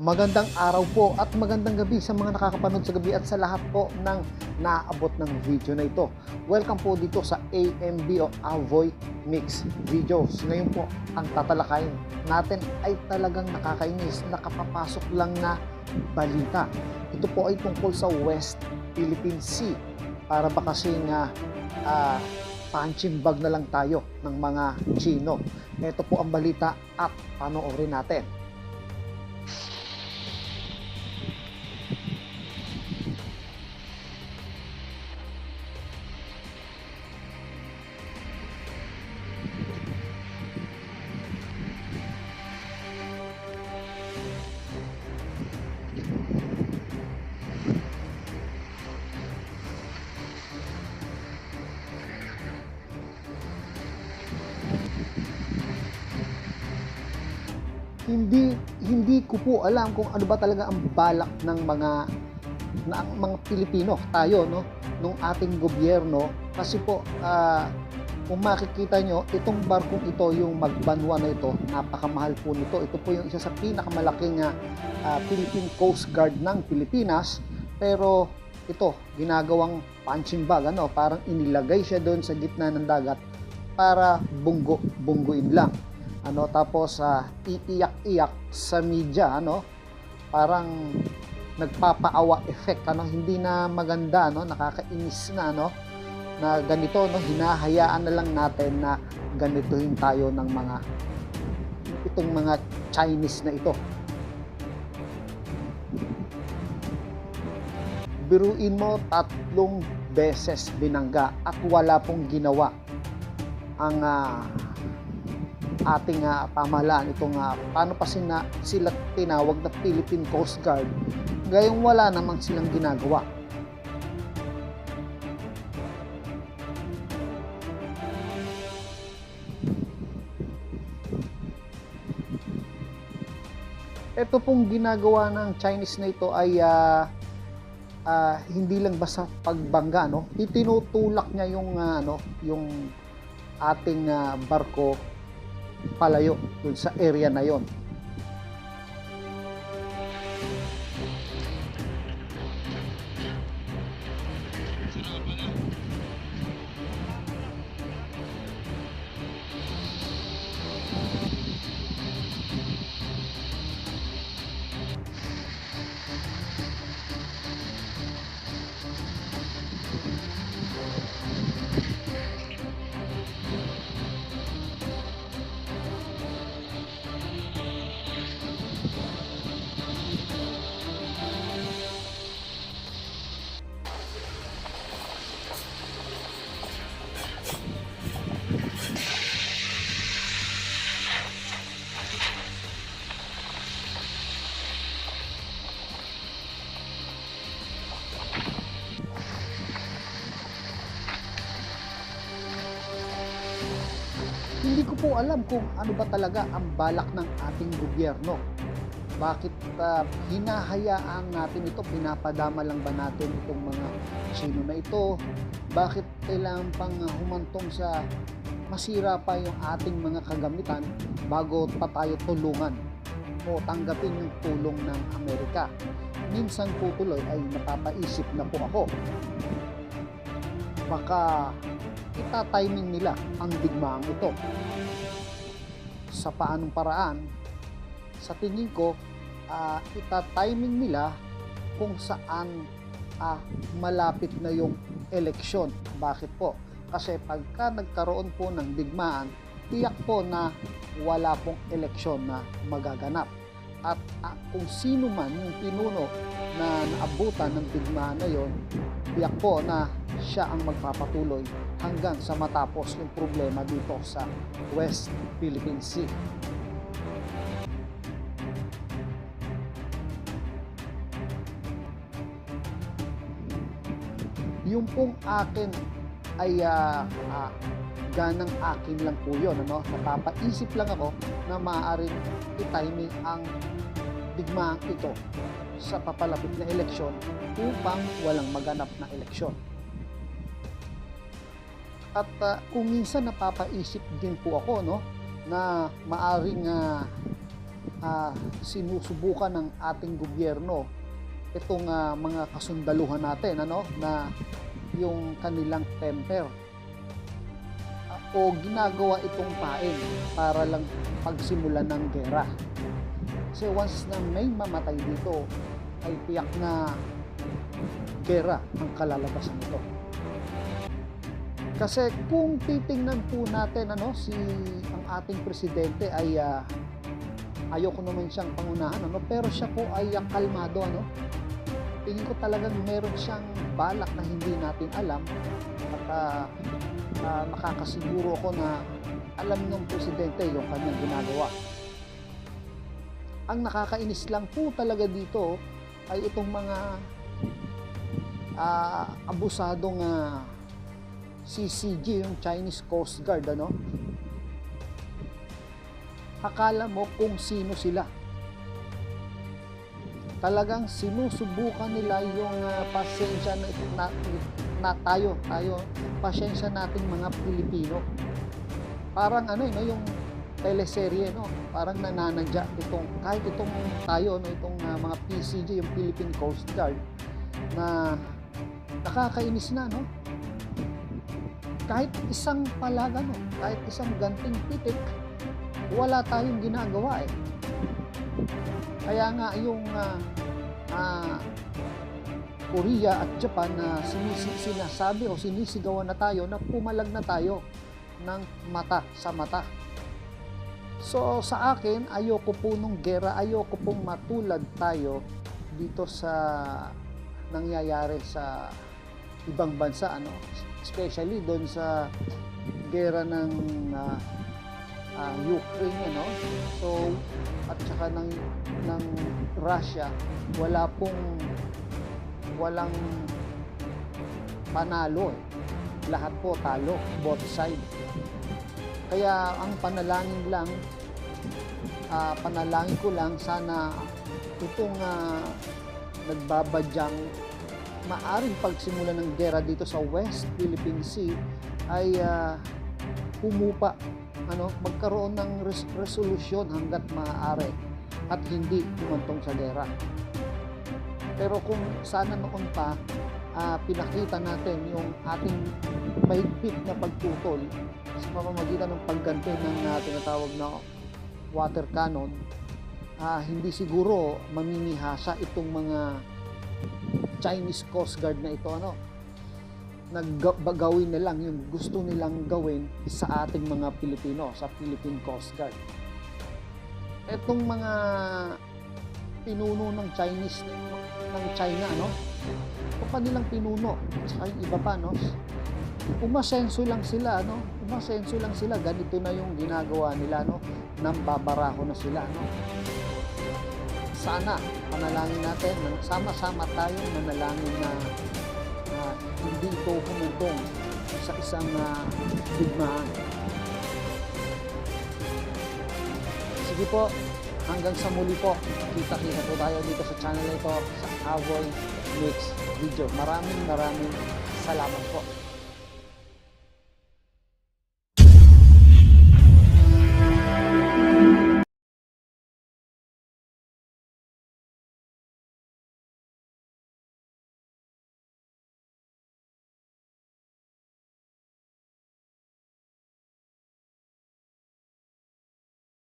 Magandang araw po at magandang gabi sa mga nakakapanood sa gabi at sa lahat po ng naabot ng video na ito. Welcome po dito sa AMB o Avoy Mix Videos. Ngayon po, ang tatalakayin natin ay talagang nakakainis, nakapapasok lang na balita. Ito po ay tungkol sa West Philippine Sea. Para ba kasing punching bag na lang tayo ng mga Chino. Ito po ang balita at panoorin natin. Hindi ko po alam kung ano ba talaga ang balak ng mga Pilipino tayo, no, nung ating gobyerno, kasi po kung makikita nyo, itong barkong ito, yung Magbanwa na ito, napakamahal po nito. Ito po yung isa sa pinakamalaking Philippine Coast Guard ng Pilipinas, pero ito ginagawang punching bag, parang inilagay siya doon sa gitna ng dagat para bungguin lang. Tapos iiyak-iyak sa media, parang nagpapaawa effect, hindi na maganda, nakakainis na, na ganito, hinahayaan na lang natin na ganituhin tayo ng itong mga Chinese na ito. Biruin mo, 3 beses binangga at wala pong ginawa ang ating pamahalaan. Itong paano pa sila tinawag na Philippine Coast Guard, gayong wala namang silang ginagawa. Ito pong ginagawa ng Chinese na ito ay hindi lang basta pagbangga, itinutulak niya yung ating barko palayo dun sa area na yon. Hindi ko po alam kung ano ba talaga ang balak ng ating gobyerno. Bakit hinahayaan natin ito? Pinapadama lang ba natin itong mga Chino na ito? Bakit kailangan pang humantong sa masira pa yung ating mga kagamitan bago pa tayo tulungan o tanggapin yung tulong ng Amerika? Minsan po tuloy ay napapaisip na po ako, baka ita-timing nila ang digmaang ito. Sa paanong paraan? Sa tingin ko, ita-timing nila kung saan malapit na yung eleksyon. Bakit po? Kasi pagka nagkaroon po ng digmaan, tiyak po na wala pong eleksyon na magaganap. At kung sino man yung pinuno na naabutan ng digmaan na yon, tiyak po na siya ang magpapatuloy hanggang sa matapos yung problema dito sa West Philippine Sea. Yung pong akin ay ganang akin lang po yun, napapaisip lang ako na maaaring i-timing ang digmaang ito sa papalapit na eleksyon upang walang maganap na eleksyon. At kung minsan napapaisip din po ako, na maaring sinusubukan ng ating gobyerno itong mga kasundaluhan natin, ano, na yung kanilang temper o ginagawa itong pain para lang pagsimulan ng gera. Kasi once na may mamatay dito, ay tiyak na gera ang kalalabasan nito. Kasi kung titingnan po natin, ano, ang ating presidente ay ayoko naman siyang pangunahan, ano, pero siya po ay kalmado, ano. Tingin ko talagang meron siyang balak na hindi natin alam at nakakasiguro ko na alam ng presidente yung kanyang ginagawa. Ang nakakainis lang po talaga dito ay itong mga abusadong CCG, yung Chinese Coast Guard, ano. Akala mo kung sino sila. Talagang sinusubukan nila yung pasensya na tayo, pasensya nating mga Pilipino. Parang ano, no, yung teleserye, no, parang nananadya kahit itong tayo, no, itong mga PCG, yung Philippine Coast Guard, na nakakainis na, no. Kahit isang palaga, no, kahit isang ganting pitik, wala tayong ginagawa eh. Kaya nga yung Korea at Japan na sinasabi o sinisigawan na tayo na pumalag na tayo ng mata sa mata. So sa akin, ayoko po nung gera, ayoko pong matulad tayo dito sa nangyayari sa ibang bansa, ano, especially doon sa gera ng Ukraine, ano. So at saka ng Russia, walang panalo eh. Lahat po talo, both side. Kaya ang panalangin ko lang, sana itong nagbabadyang maaring pagsimula ng gera dito sa West Philippine Sea ay humupa, ano, magkaroon ng resolusyon hanggat maaari at hindi humantong sa gera. Pero kung sana noon pa pinakita natin yung ating mahigpit na pagtutol sa pamamagitan ng pagganti ng tinatawag na water cannon, hindi siguro mamimihasa itong mga Chinese Coast Guard na ito, ano, naggagawin na lang yung gusto nilang gawin sa ating mga Pilipino, sa Philippine Coast Guard. Etong mga pinuno ng China, ano, ito pa nilang pinuno, saka yung iba pa, no, umasenso lang sila, no, ganito na yung ginagawa nila, no, nambabaraho na sila, no. Sana panalangin natin, sama-sama tayong manalangin na hindi ito humantong sa isang digmaan. Sige po, hanggang sa muli po, kita-kita po tayo dito sa channel na ito, sa Avoy Mix Video. Maraming salamat po.